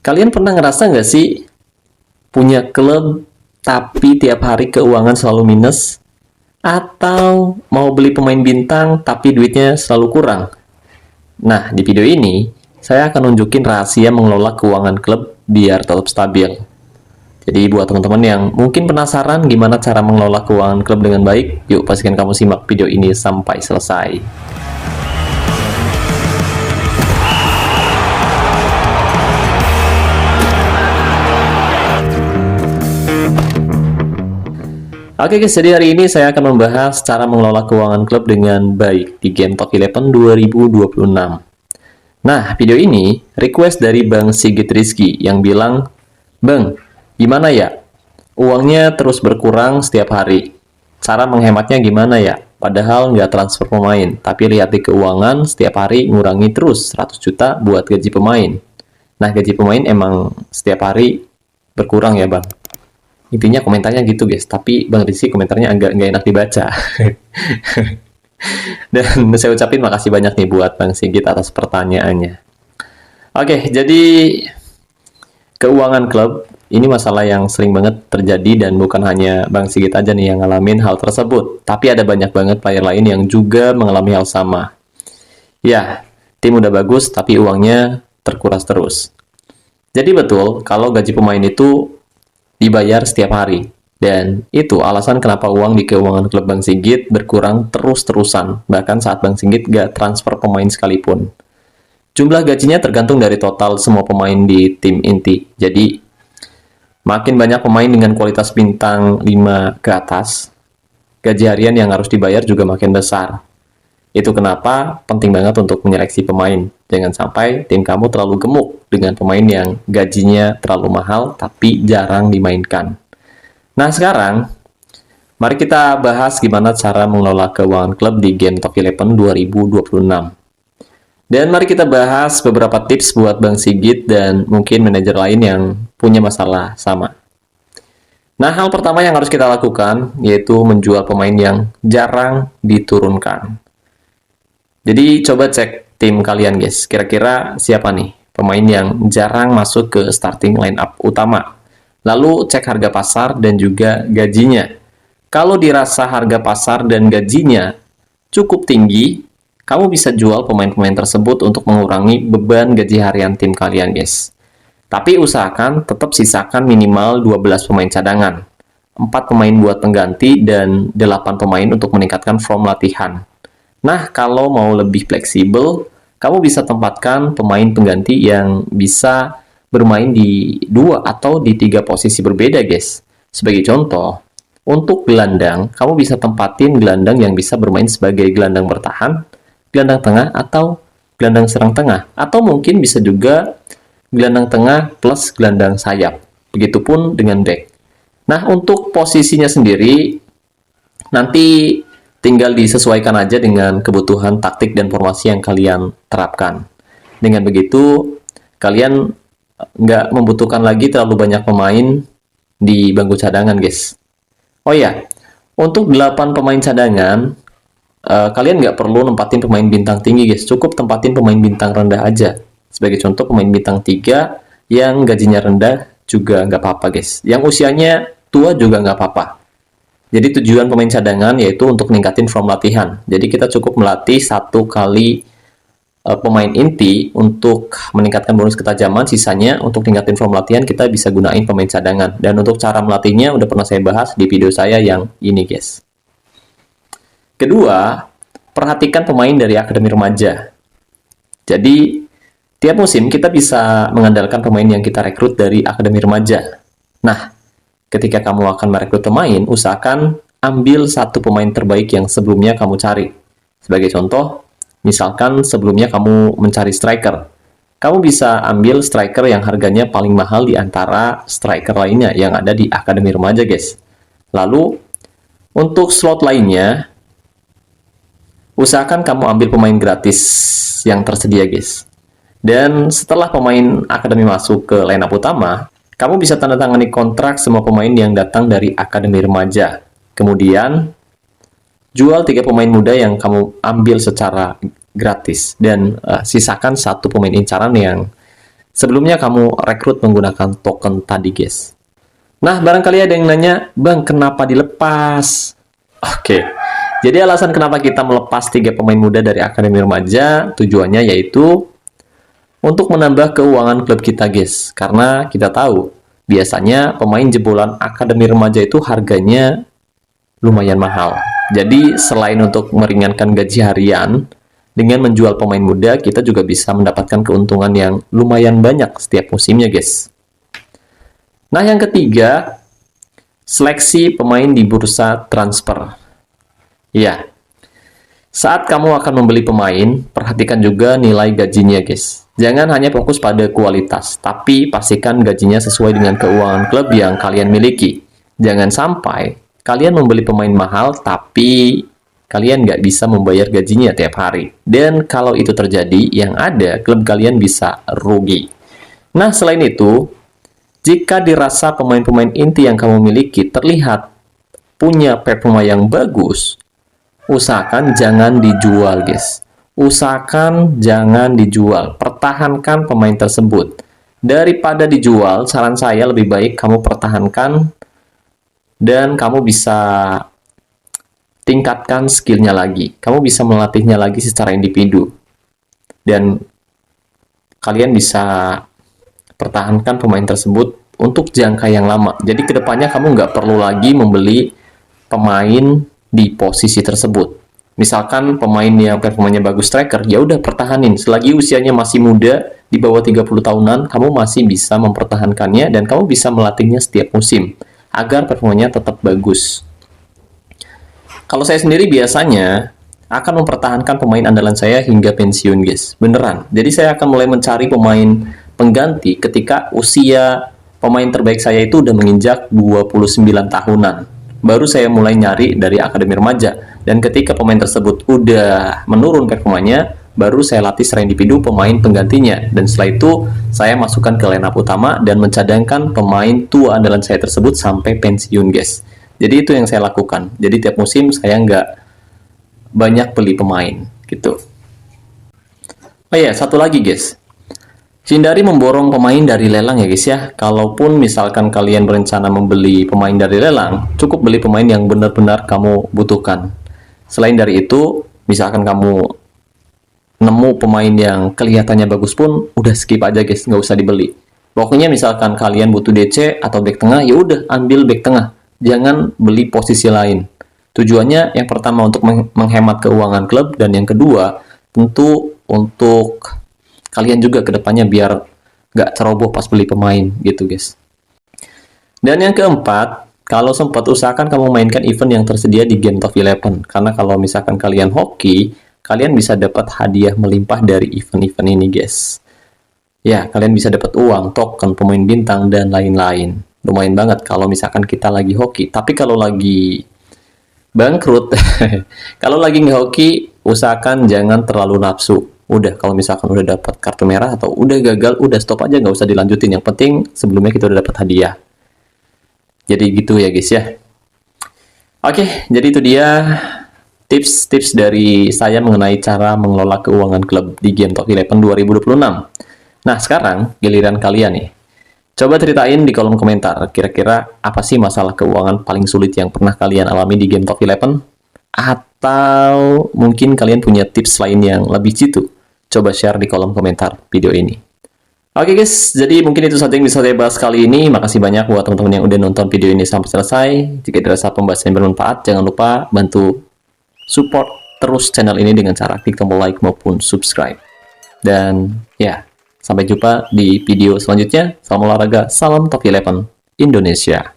Kalian pernah ngerasa nggak sih punya klub tapi tiap hari keuangan selalu minus? Atau mau beli pemain bintang tapi duitnya selalu kurang? Nah, di video ini saya akan nunjukin rahasia mengelola keuangan klub biar tetap stabil. Jadi buat teman-teman yang mungkin penasaran gimana cara mengelola keuangan klub dengan baik, yuk pastikan kamu simak video ini sampai selesai. Oke guys, jadi hari ini saya akan membahas cara mengelola keuangan klub dengan baik di game Top 11 2026. Nah, video ini request dari Bang Sigit Rizky yang bilang, "Bang, gimana ya? Uangnya terus berkurang setiap hari. Cara menghematnya gimana ya? Padahal nggak transfer pemain, tapi lihat di keuangan setiap hari ngurangi terus 100 juta buat gaji pemain." Nah, gaji pemain emang setiap hari berkurang ya Bang? Intinya komentarnya gitu guys, tapi Bang Rizky komentarnya agak nggak enak dibaca. Dan saya ucapin makasih banyak nih buat Bang Sigit atas pertanyaannya. Oke, jadi keuangan klub ini masalah yang sering banget terjadi dan bukan hanya Bang Sigit aja nih yang ngalamin hal tersebut, tapi ada banyak banget player lain yang juga mengalami hal sama. Ya, tim udah bagus tapi uangnya terkuras terus. Jadi betul kalau gaji pemain itu dibayar setiap hari. Dan itu alasan kenapa uang di keuangan klub Bang Sigit berkurang terus-terusan, bahkan saat Bang Sigit gak transfer pemain sekalipun. Jumlah gajinya tergantung dari total semua pemain di tim inti. Jadi, makin banyak pemain dengan kualitas bintang 5 ke atas, gaji harian yang harus dibayar juga makin besar. Itu kenapa penting banget untuk menyeleksi pemain. Jangan sampai tim kamu terlalu gemuk dengan pemain yang gajinya terlalu mahal tapi jarang dimainkan. Nah sekarang, mari kita bahas gimana cara mengelola keuangan klub di game Top 11 2026. Dan mari kita bahas beberapa tips buat Bang Sigit dan mungkin manajer lain yang punya masalah sama. Nah, hal pertama yang harus kita lakukan yaitu menjual pemain yang jarang diturunkan. Jadi coba cek tim kalian guys, kira-kira siapa nih pemain yang jarang masuk ke starting line up utama. Lalu cek harga pasar dan juga gajinya. Kalau dirasa harga pasar dan gajinya cukup tinggi, kamu bisa jual pemain-pemain tersebut untuk mengurangi beban gaji harian tim kalian guys. Tapi usahakan tetap sisakan minimal 12 pemain cadangan, 4 pemain buat pengganti dan 8 pemain untuk meningkatkan form latihan. Nah, kalau mau lebih fleksibel, kamu bisa tempatkan pemain pengganti yang bisa bermain di 2 atau di 3 posisi berbeda, guys. Sebagai contoh, untuk gelandang, kamu bisa tempatin gelandang yang bisa bermain sebagai gelandang bertahan, gelandang tengah, atau gelandang serang tengah. Atau mungkin bisa juga gelandang tengah plus gelandang sayap. Begitupun dengan back. Nah, untuk posisinya sendiri, nanti tinggal disesuaikan aja dengan kebutuhan taktik dan formasi yang kalian terapkan. Dengan begitu, kalian nggak membutuhkan lagi terlalu banyak pemain di bangku cadangan, guys. Oh ya, untuk 8 pemain cadangan, kalian nggak perlu nempatin pemain bintang tinggi, guys. Cukup tempatin pemain bintang rendah aja. Sebagai contoh, pemain bintang 3 yang gajinya rendah juga nggak apa-apa, guys. Yang usianya tua juga nggak apa-apa. Jadi tujuan pemain cadangan yaitu untuk meningkatin form latihan. Jadi kita cukup melatih 1 kali pemain inti untuk meningkatkan bonus ketajaman. Sisanya untuk meningkatin form latihan kita bisa gunain pemain cadangan. Dan untuk cara melatihnya udah pernah saya bahas di video saya yang ini guys. Kedua, perhatikan pemain dari akademi remaja. Jadi tiap musim kita bisa mengandalkan pemain yang kita rekrut dari akademi remaja. Nah, ketika kamu akan merekrut pemain, usahakan ambil 1 pemain terbaik yang sebelumnya kamu cari. Sebagai contoh, misalkan sebelumnya kamu mencari striker. Kamu bisa ambil striker yang harganya paling mahal di antara striker lainnya yang ada di akademi remaja, guys. Lalu, untuk slot lainnya, usahakan kamu ambil pemain gratis yang tersedia, guys. Dan setelah pemain akademi masuk ke line up utama, kamu bisa tanda tangani kontrak semua pemain yang datang dari akademi remaja. Kemudian, jual 3 pemain muda yang kamu ambil secara gratis. Dan sisakan 1 pemain incaran yang sebelumnya kamu rekrut menggunakan token tadi, guys. Nah, barangkali ada yang nanya, Bang, kenapa dilepas? Oke, jadi alasan kenapa kita melepas 3 pemain muda dari Akademi Remaja, tujuannya yaitu untuk menambah keuangan klub kita, guys. Karena kita tahu, biasanya pemain jebolan Akademi Remaja itu harganya lumayan mahal. Jadi, selain untuk meringankan gaji harian, dengan menjual pemain muda, kita juga bisa mendapatkan keuntungan yang lumayan banyak setiap musimnya, guys. Nah, yang ketiga, seleksi pemain di bursa transfer. Ya, saat kamu akan membeli pemain, perhatikan juga nilai gajinya, guys. Jangan hanya fokus pada kualitas, tapi pastikan gajinya sesuai dengan keuangan klub yang kalian miliki. Jangan sampai kalian membeli pemain mahal, tapi kalian nggak bisa membayar gajinya tiap hari. Dan kalau itu terjadi, yang ada klub kalian bisa rugi. Nah, selain itu, jika dirasa pemain-pemain inti yang kamu miliki terlihat punya performa yang bagus, usahakan jangan dijual, guys. Usahakan jangan dijual. Pertahankan pemain tersebut. Daripada dijual, saran saya lebih baik kamu pertahankan dan kamu bisa tingkatkan skillnya lagi. Kamu bisa melatihnya lagi secara individu. Dan kalian bisa pertahankan pemain tersebut untuk jangka yang lama. Jadi kedepannya kamu nggak perlu lagi membeli pemain di posisi tersebut. Misalkan pemain yang performanya bagus striker, ya udah pertahanin. Selagi usianya masih muda, di bawah 30 tahunan, kamu masih bisa mempertahankannya dan kamu bisa melatihnya setiap musim agar performanya tetap bagus. Kalau saya sendiri biasanya akan mempertahankan pemain andalan saya hingga pensiun, guys. Beneran. Jadi saya akan mulai mencari pemain pengganti ketika usia pemain terbaik saya itu udah menginjak 29 tahunan. Baru saya mulai nyari dari Akademi Remaja. Dan ketika pemain tersebut udah menurun performanya, baru saya latih secara individu pemain penggantinya. Dan setelah itu, saya masukkan ke line up utama dan mencadangkan pemain tua andalan saya tersebut sampai pensiun, guys. Jadi itu yang saya lakukan. Jadi tiap musim saya nggak banyak beli pemain, gitu. Oh iya, satu lagi, guys. Hindari memborong pemain dari lelang ya, guys ya. Kalaupun misalkan kalian berencana membeli pemain dari lelang, cukup beli pemain yang benar-benar kamu butuhkan. Selain dari itu, misalkan kamu nemu pemain yang kelihatannya bagus pun, udah skip aja, guys, nggak usah dibeli. Pokoknya misalkan kalian butuh DC atau back tengah, ya udah ambil back tengah. Jangan beli posisi lain. Tujuannya yang pertama untuk menghemat keuangan klub, dan yang kedua tentu untuk kalian juga kedepannya biar nggak ceroboh pas beli pemain gitu, guys. Dan yang keempat, kalau sempat usahakan kamu mainkan event yang tersedia di Game of Eleven, karena kalau misalkan kalian hoki, kalian bisa dapat hadiah melimpah dari event-event ini, guys. Ya, kalian bisa dapat uang, token, pemain bintang, dan lain-lain. Lumayan banget kalau misalkan kita lagi hoki. Tapi kalau lagi bangkrut, kalau lagi nge-hoki, usahakan jangan terlalu nafsu. Udah, kalau misalkan udah dapat kartu merah atau udah gagal, udah stop aja, nggak usah dilanjutin. Yang penting sebelumnya kita udah dapat hadiah. Jadi gitu ya, guys ya. Oke, jadi itu dia tips-tips dari saya mengenai cara mengelola keuangan klub di Game of Eleven 2026. Nah, sekarang giliran kalian nih. Coba ceritain di kolom komentar, kira-kira apa sih masalah keuangan paling sulit yang pernah kalian alami di Game of Eleven? Atau mungkin kalian punya tips lain yang lebih jitu? Coba share di kolom komentar video ini. Oke, guys, jadi mungkin itu saja yang bisa saya bahas kali ini. Makasih banyak buat teman-teman yang udah nonton video ini sampai selesai. Jika dirasa pembahasan bermanfaat, jangan lupa bantu support terus channel ini dengan cara klik tombol like maupun subscribe. Dan ya, sampai jumpa di video selanjutnya. Salam olahraga, salam Top 11 Indonesia.